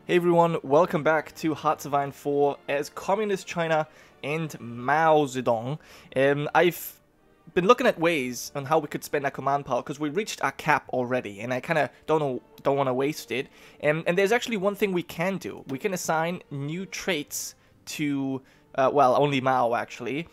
Hey everyone, welcome back to HOI4 as Communist China and Mao Zedong. I've been looking at ways on how we could spend our command power because we reached our cap already, and I kind of don't want to waste it. And there's actually one thing we can do. We can assign new traits to, well, only Mao actually.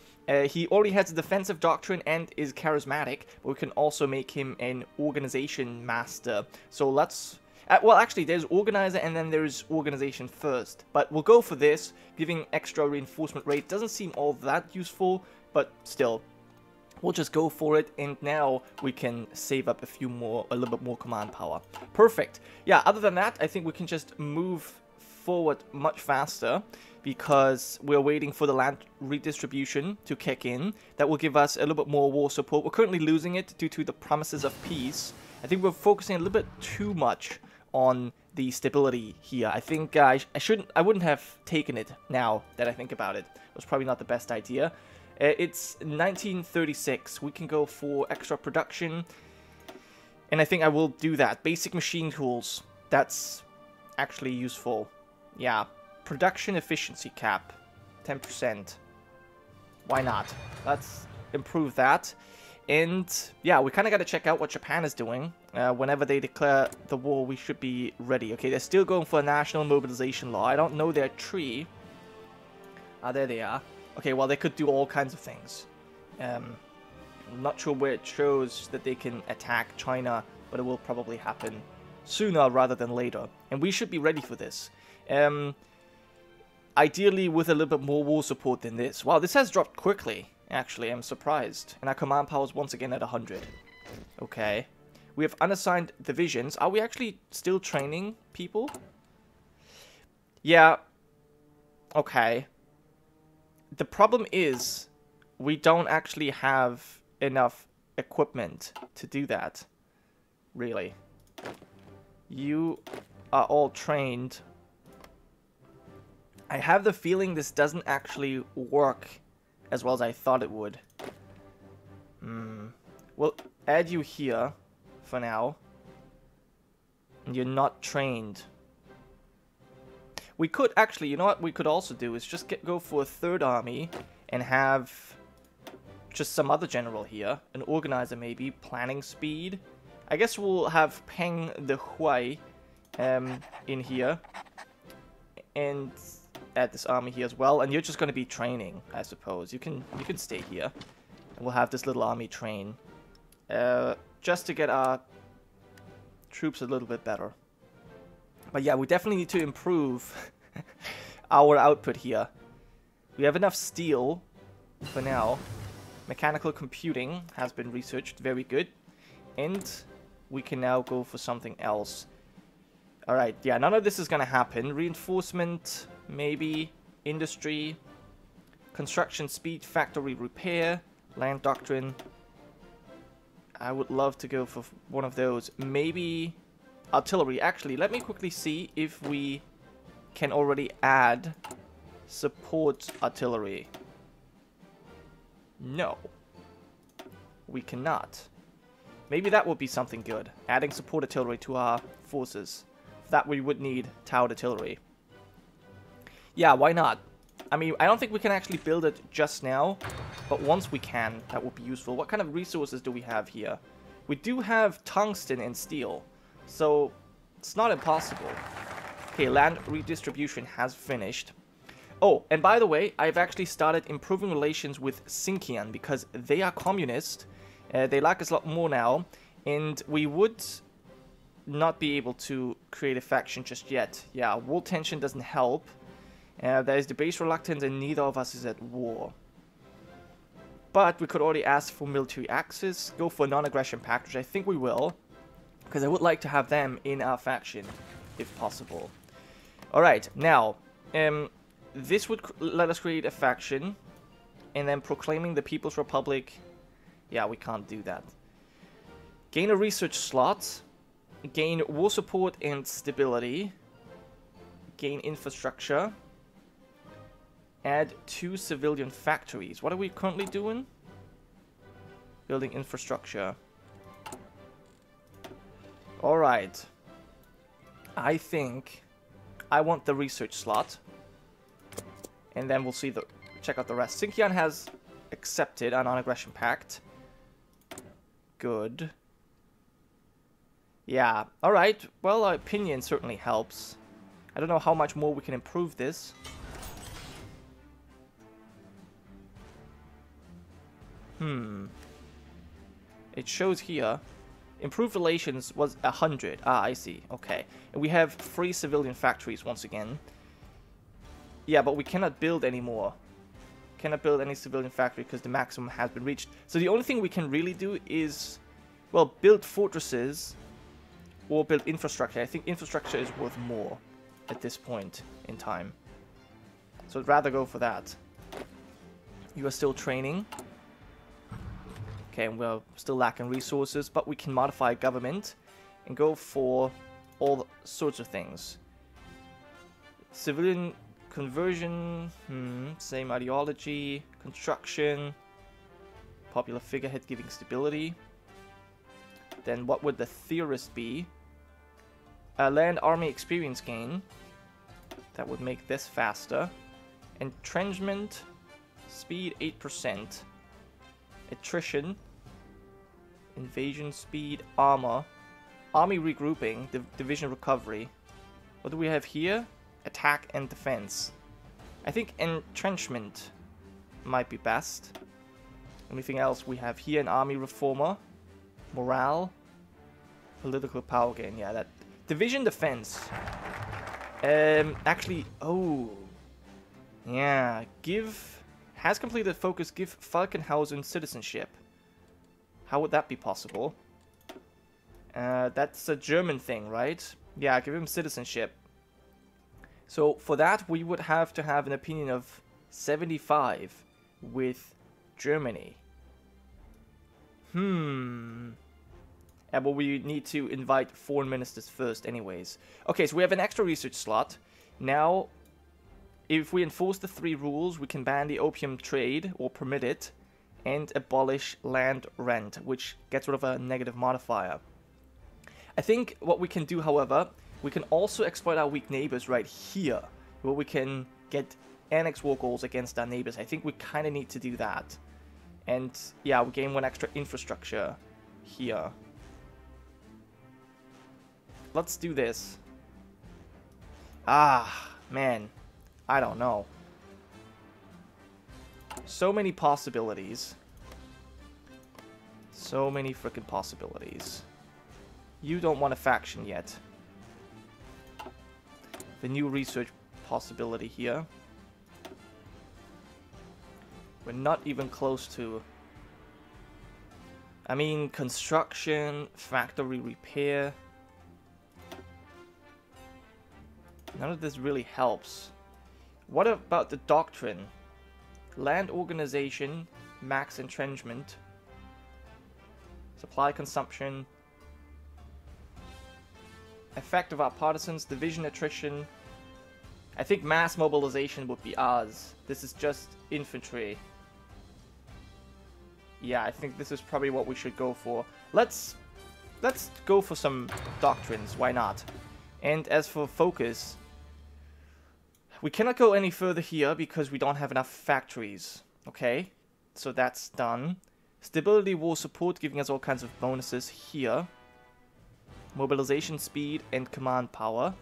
He already has a defensive doctrine and is charismatic, but we can also make him an organization master. So let's... well, actually, there's organizer and then there's organization first. But we'll go for this. Giving extra reinforcement rate doesn't seem all that useful, but still, we'll just go for it. And now we can save up a little bit more command power. Perfect. Yeah, other than that, I think we can just move forward much faster because we're waiting for the land redistribution to kick in. That will give us a little bit more war support. We're currently losing it due to the promises of peace. I think we're focusing a little bit too much on the stability here. I think I wouldn't have taken it now that I think about it. It was probably not the best idea. It's 1936. We can go for extra production. And I think I will do that. Basic machine tools. That's actually useful. Yeah. Production efficiency cap. 10%. Why not? Let's improve that. And yeah, we kind of got to check out what Japan is doing. Whenever they declare the war, we should be ready. Okay, they're still going for a national mobilization law. I don't know their tree. Ah, there they are. Okay, well, they could do all kinds of things. I'm not sure where it shows that they can attack China, but it will probably happen sooner rather than later. And we should be ready for this. Ideally with a little bit more war support than this. Wow, this has dropped quickly. Actually, I'm surprised. And our command power is once again at 100. Okay. We have unassigned divisions. Are we actually still training people? Yeah. Okay. The problem is we don't actually have enough equipment to do that. Really. You are all trained. I have the feeling this doesn't actually work as well as I thought it would. We'll add you here for now. And you're not trained. We could actually, you know what we could also do is just go for a third army and have just some other general here. An organizer maybe, planning speed. I guess we'll have Peng the Hui in here. And add this army here as well, and you're just going to be training, I suppose. You can stay here, and we'll have this little army train, just to get our troops a little bit better. But yeah, we definitely need to improve our output here. We have enough steel for now. Mechanical computing has been researched, very good, and we can now go for something else. All right, yeah, none of this is going to happen. Reinforcement, maybe. Industry. Construction speed, factory repair. Land doctrine. I would love to go for one of those. Maybe artillery. Actually, let me quickly see if we can already add support artillery. No. We cannot. Maybe that would be something good. Adding support artillery to our forces. That we would need towered artillery. Yeah, why not? I mean, I don't think we can actually build it just now, but once we can, that would be useful. What kind of resources do we have here? We do have tungsten and steel, so it's not impossible. Okay, land redistribution has finished. Oh, and by the way, I've actually started improving relations with Xinjiang because they are communist. They like us a lot more now, and we would not be able to create a faction just yet. Yeah, war tension doesn't help. There is the base reluctance and neither of us is at war. But we could already ask for military access, go for a non-aggression pact, which I think we will. Because I would like to have them in our faction, if possible. Alright, now, this would let us create a faction. And then proclaiming the People's Republic. Yeah, we can't do that. Gain a research slot. Gain war support and stability. Gain infrastructure. Add 2 civilian factories. What are we currently doing? Building infrastructure. Alright. I think I want the research slot. And then we'll see check out the rest. Xinqian has accepted a non-aggression pact. Good. Yeah, alright. Well, our opinion certainly helps. I don't know how much more we can improve this. It shows here, improved relations was 100. Ah, I see. Okay. And we have 3 civilian factories once again. Yeah, but we cannot build anymore. Cannot build any civilian factory because the maximum has been reached. So the only thing we can really do is, well, build fortresses or build infrastructure. I think infrastructure is worth more at this point in time. So I'd rather go for that. You are still training. Okay, and we're still lacking resources, but we can modify government and go for all sorts of things. Civilian conversion, same ideology, construction, popular figurehead giving stability. Then what would the theorist be? Land army experience gain. That would make this faster. Entrenchment, speed 8%. Attrition, invasion speed, armor, army regrouping, division recovery. What do we have here? Attack and defense. I think entrenchment might be best. Anything else we have here? An army reformer, morale, political power gain. Yeah, that division defense. Actually, oh, yeah, has completed focus, give Falkenhausen citizenship. How would that be possible? That's a German thing, right? Yeah, give him citizenship. So for that, we would have to have an opinion of 75 with Germany. But we need to invite foreign ministers first anyways. Okay, so we have an extra research slot. Now, if we enforce the 3 rules, we can ban the opium trade, or permit it, and abolish land rent, which gets rid of a negative modifier. I think what we can do, however, we can also exploit our weak neighbors right here, where we can get annex war goals against our neighbors. I think we kind of need to do that. And yeah, we gain 1 extra infrastructure here. Let's do this. Ah, man. I don't know. So many possibilities. So many freaking possibilities. You don't want a faction yet. The new research possibility here. We're not even close to... I mean, construction, factory repair. None of this really helps. What about the doctrine? Land organization, max entrenchment, supply consumption, effect of our partisans, division attrition. I think mass mobilization would be ours. This is just infantry. Yeah, I think this is probably what we should go for. Let's go for some doctrines, why not? And as for focus, we cannot go any further here because we don't have enough factories. Okay, so that's done. Stability war support giving us all kinds of bonuses here. Mobilization speed and command power.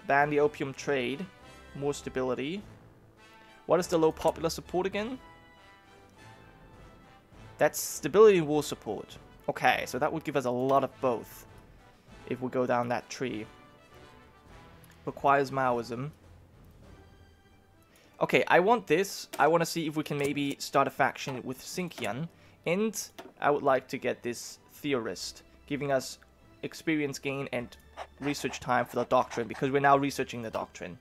Ban the opium trade. More stability. What is the low popular support again? That's stability and war support. Okay, so that would give us a lot of both if we go down that tree. Requires Maoism. Okay, I want this. I want to see if we can maybe start a faction with Xinqian. And I would like to get this theorist, giving us experience gain and research time for the doctrine, because we're now researching the doctrine.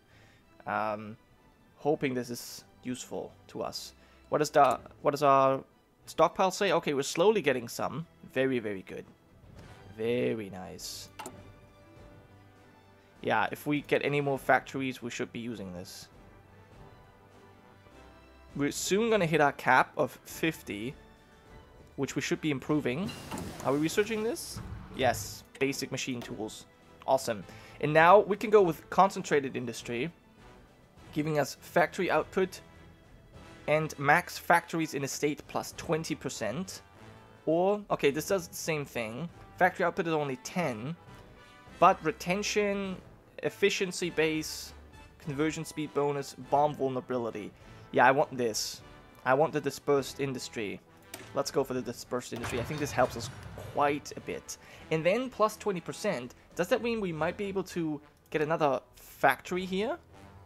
Hoping this is useful to us. What does our stockpile say? Okay, we're slowly getting some. Very, very good. Very nice. Yeah, if we get any more factories, we should be using this. We're soon going to hit our cap of 50, which we should be improving. Are we researching this? Yes, basic machine tools. Awesome. And now we can go with concentrated industry, giving us factory output and max factories in a state plus 20%. Or, okay, this does the same thing. Factory output is only 10, but retention, efficiency base, conversion speed bonus, bomb vulnerability. Yeah, I want this. I want the dispersed industry. Let's go for the dispersed industry. I think this helps us quite a bit. And then plus 20%. Does that mean we might be able to get another factory here?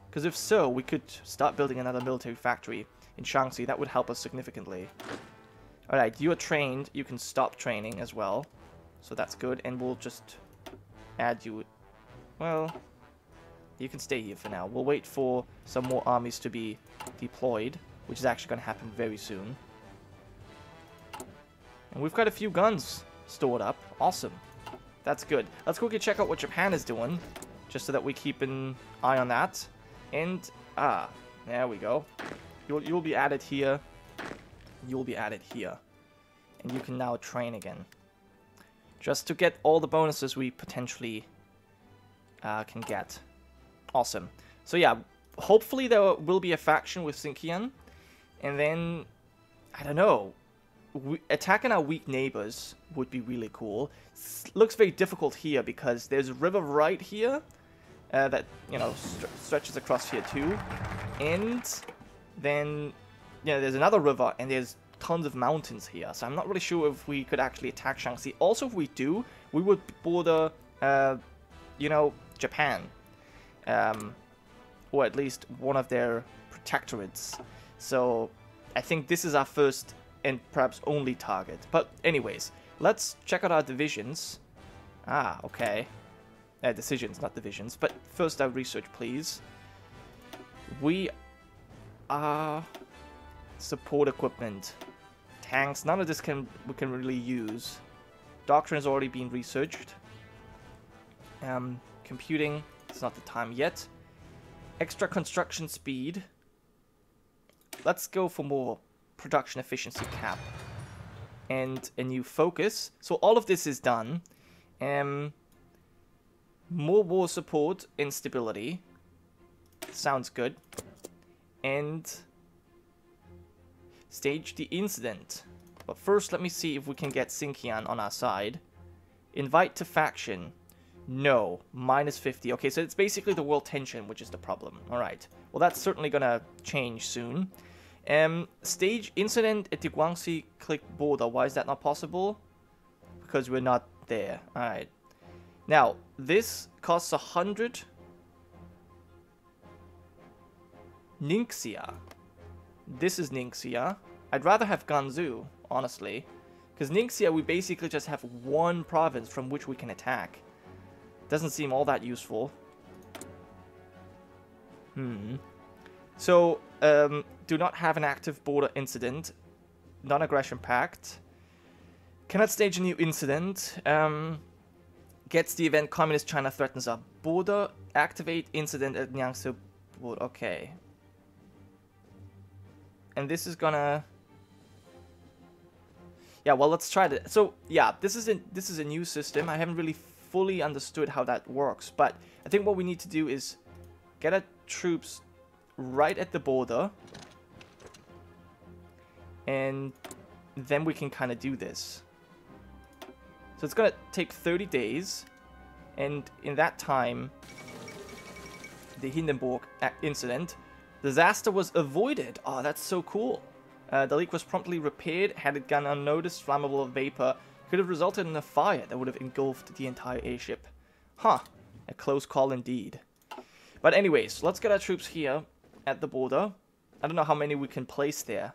Because if so, we could start building another military factory in Shaanxi. That would help us significantly. Alright, you are trained. You can stop training as well. So that's good. And we'll just add you. Well, you can stay here for now. We'll wait for some more armies to be deployed, which is actually going to happen very soon. And we've got a few guns stored up. Awesome. That's good. Let's quickly check out what Japan is doing, just so that we keep an eye on that. And, there we go. You'll be added here. You'll be added here. And you can now train again. Just to get all the bonuses we potentially can get. Awesome. So yeah, hopefully there will be a faction with Xinjiang. And then, I don't know, attacking our weak neighbors would be really cool. Looks very difficult here because there's a river right here that, you know, stretches across here too. And then, you know, there's another river and there's tons of mountains here. So I'm not really sure if we could actually attack Shaanxi. Also, if we do, we would border, you know, Japan. Or at least one of their protectorates. So I think this is our first and perhaps only target. But anyways, let's check out our divisions. Ah, okay. Decisions, not divisions. But first our research, please. We are support equipment. Tanks, none of this we can really use. Doctrine has already been researched. Computing, it's not the time yet. Extra construction speed. Let's go for more production efficiency cap. And a new focus. So all of this is done. More war support and stability. Sounds good. And stage the incident. But first, let me see if we can get Xinjiang on our side. Invite to faction. No. Minus 50. Okay, so it's basically the world tension, which is the problem. Alright. Well, that's certainly gonna change soon. Stage incident at the Guangxi click border. Why is that not possible? Because we're not there. Alright. Now, this costs 100. Ningxia. This is Ningxia. I'd rather have Ganzhou, honestly. Because Ningxia, we basically just have one province from which we can attack. Doesn't seem all that useful. So, do not have an active border incident. Non-aggression pact. Cannot stage a new incident. Gets the event Communist China threatens our border. Activate incident at Nyangsu border. Okay. And this is gonna... Yeah, well, let's try it. So, yeah, this is a new system. I haven't really fully understood how that works. But I think what we need to do is get our troops right at the border. And then we can kind of do this. So it's going to take 30 days. And in that time, the Hindenburg incident, disaster was avoided. Oh, that's so cool. The leak was promptly repaired. Had it gone unnoticed, flammable vapor could have resulted in a fire that would have engulfed the entire airship. Huh. A close call indeed. But anyways, let's get our troops here at the border. I don't know how many we can place there.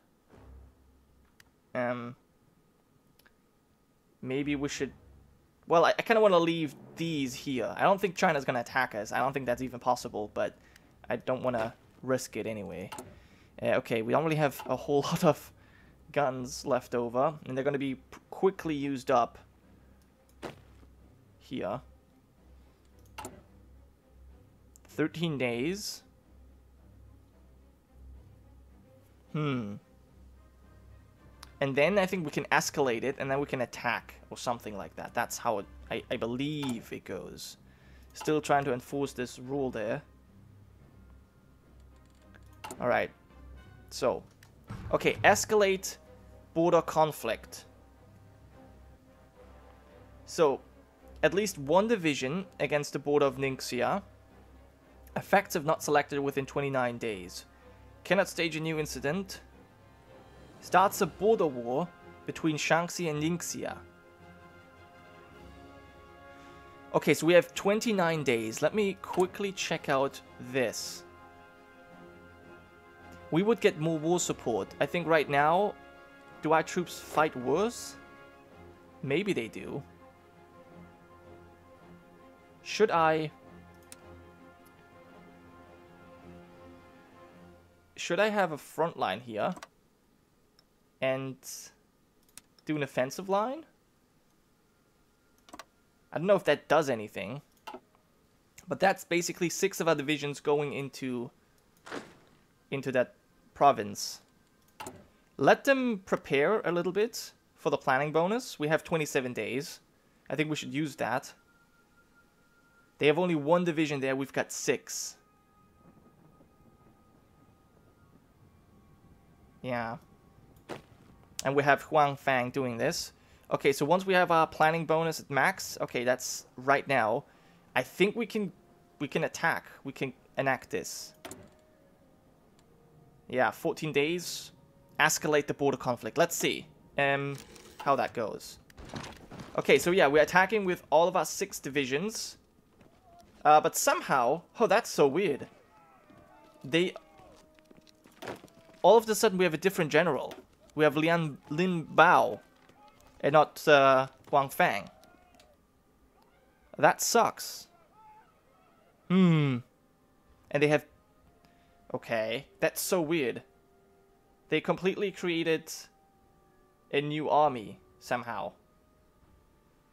Maybe we should... Well, I kind of want to leave these here. I don't think China's going to attack us. I don't think that's even possible, but I don't want to risk it anyway. Okay, we don't really have a whole lot of guns left over, and they're going to be quickly used up here. 13 days. And then I think we can escalate it, and then we can attack, or something like that. That's how I believe it goes. Still trying to enforce this rule there. Alright. So. Okay, escalate border conflict. So, at least one division against the border of Ningxia. Effects if not selected within 29 days. Cannot stage a new incident. Starts a border war between Shaanxi and Ningxia. Okay, so we have 29 days. Let me quickly check out this. We would get more war support. I think right now, do our troops fight worse? Maybe they do. Should I have a front line here and do an offensive line? I don't know if that does anything, but that's basically 6 of our divisions going into that province. Let them prepare a little bit for the planning bonus. We have 27 days. I think we should use that. They have only 1 division there. We've got 6. Yeah. And we have Huang Fang doing this. Okay, so once we have our planning bonus at max, okay, that's right now. I think we can attack. We can enact this. Yeah, 14 days. Escalate the border conflict. Let's see how that goes. Okay, so yeah, we're attacking with all of our 6 divisions. But somehow... Oh, that's so weird. All of a sudden, we have a different general. We have Lin Bao. And not Huang Fang. That sucks. And they have... Okay, that's so weird. They completely created a new army, somehow.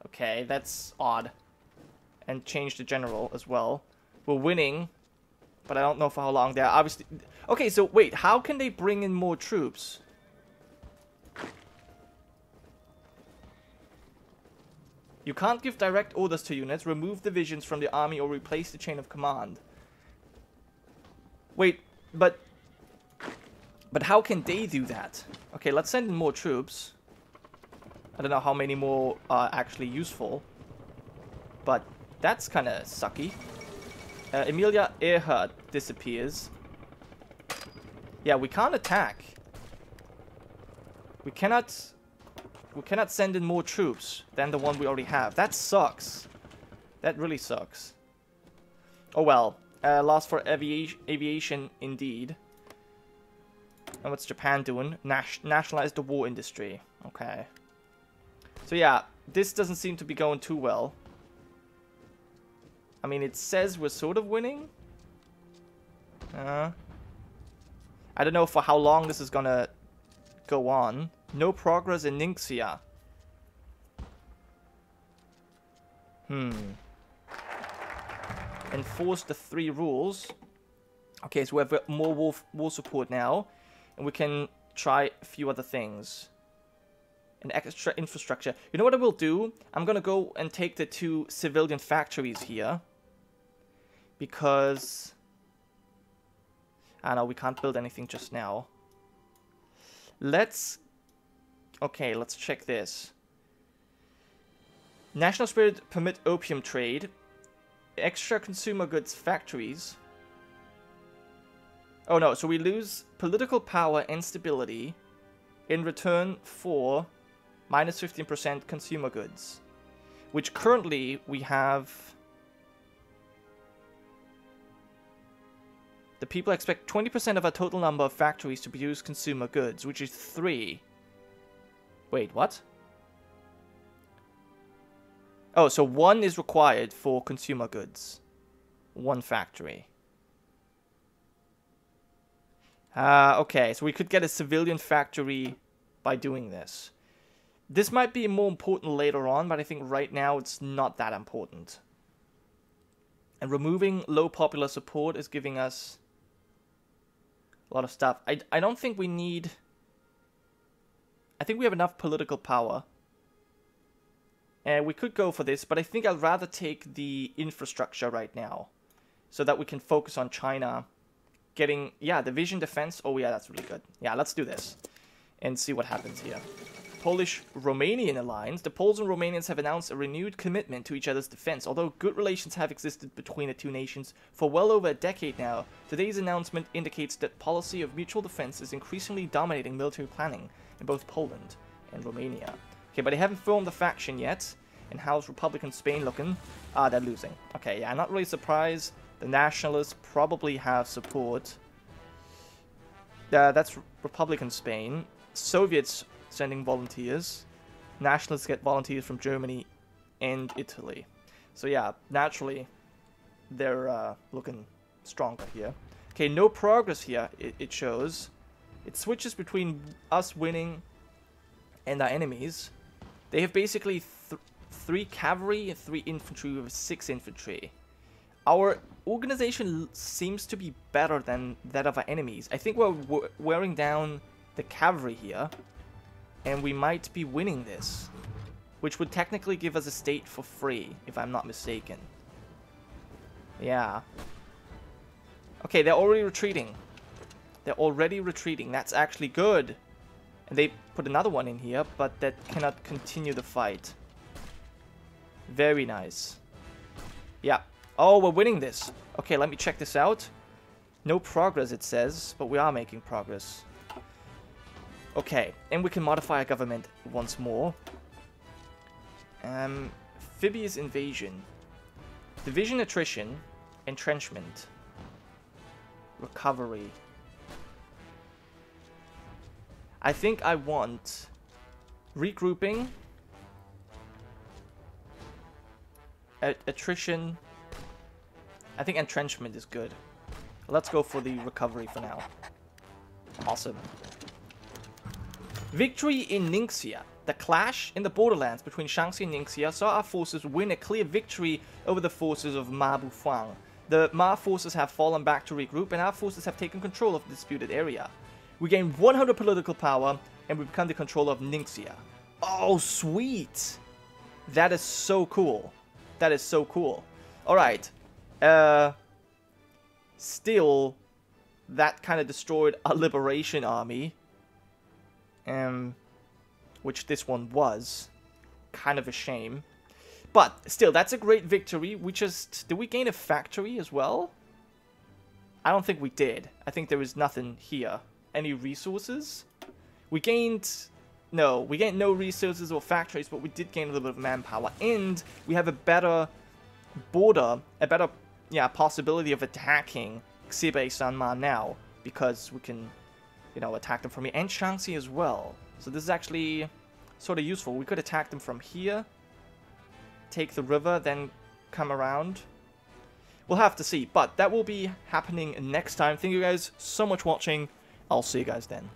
Okay, that's odd. And changed the general as well. We're winning, but I don't know for how long. They're obviously... Okay, so wait, how can they bring in more troops? You can't give direct orders to units, remove divisions from the army, or replace the chain of command. Wait, but how can they do that? Okay, let's send in more troops. I don't know how many more are actually useful. But that's kind of sucky. Emilia Earhart disappears. Yeah, we can't attack. We cannot send in more troops than the one we already have. That sucks. That really sucks. Oh well. Loss for aviation indeed. And what's Japan doing? Nationalize the war industry. Okay. So yeah, this doesn't seem to be going too well. I mean, it says we're sort of winning. I don't know for how long this is gonna go on. No progress in Ningxia. Enforce the 3 rules. Okay, so we have more war support now. And we can try a few other things. An extra infrastructure. You know what I will do? I'm gonna go and take the 2 civilian factories here. Because... I know, we can't build anything just now. Okay, let's check this. National Spirit permit opium trade. Extra consumer goods factories. Oh no, so we lose political power and stability in return for minus 15% consumer goods. Which currently we have... The people expect 20% of our total number of factories to produce consumer goods, which is 3. Wait, what? Oh, so 1 is required for consumer goods. 1 factory. Okay, so we could get a civilian factory by doing this. This might be more important later on, but I think right now it's not that important. And removing low popular support is giving us a lot of stuff. I don't think we need... I think we have enough political power. We could go for this, but I think I'd rather take the infrastructure right now. So that we can focus on China getting... Yeah, division defense. Oh, yeah, that's really good. Yeah, let's do this. And see what happens here. Polish-Romanian alliance. The Poles and Romanians have announced a renewed commitment to each other's defense. Although good relations have existed between the two nations for well over a decade now, today's announcement indicates that policy of mutual defense is increasingly dominating military planning in both Poland and Romania. Okay, but they haven't formed a faction yet. And how's Republican Spain looking? Ah, they're losing. Okay, yeah, I'm not really surprised. The Nationalists probably have support. That's Republican Spain. Soviets sending volunteers. Nationalists get volunteers from Germany and Italy. So yeah, naturally, they're looking stronger here. Okay, no progress here, it shows. It switches between us winning and our enemies. They have basically 3 cavalry and 3 infantry with 6 infantry. Our organization seems to be better than that of our enemies. I think we're wearing down the cavalry here, and we might be winning this, which would technically give us a state for free, if I'm not mistaken. Yeah. Okay, they're already retreating. They're already retreating. That's actually good. And they put another one in here, but that cannot continue the fight. Very nice. Yeah. Oh, we're winning this. Okay, let me check this out. No progress, it says, but we are making progress. Okay, and we can modify our government once more. Amphibious invasion. Division attrition. Entrenchment. Recovery. I think I want regrouping. Attrition. I think entrenchment is good. Let's go for the recovery for now. Awesome. Victory in Ningxia. The clash in the borderlands between Shaanxi and Ningxia saw our forces win a clear victory over the forces of Ma Bufang. The Ma forces have fallen back to regroup, and our forces have taken control of the disputed area. We gain 100 political power, and we become the controller of Ningxia. Oh, sweet! That is so cool. That is so cool. Alright. Still, that kind of destroyed a liberation army. Which this one was. Kind of a shame. But, still, that's a great victory. Did we gain a factory as well? I don't think we did. I think there was nothing here. Any resources? We gained no resources or factories, but we did gain a little bit of manpower. And we have a better border, a better, possibility of attacking Xibei San Ma now. Because we can, attack them from here. And Shaanxi as well. So this is actually sort of useful. We could attack them from here. Take the river, then come around. We'll have to see. But that will be happening next time. Thank you guys so much for watching. I'll see you guys then.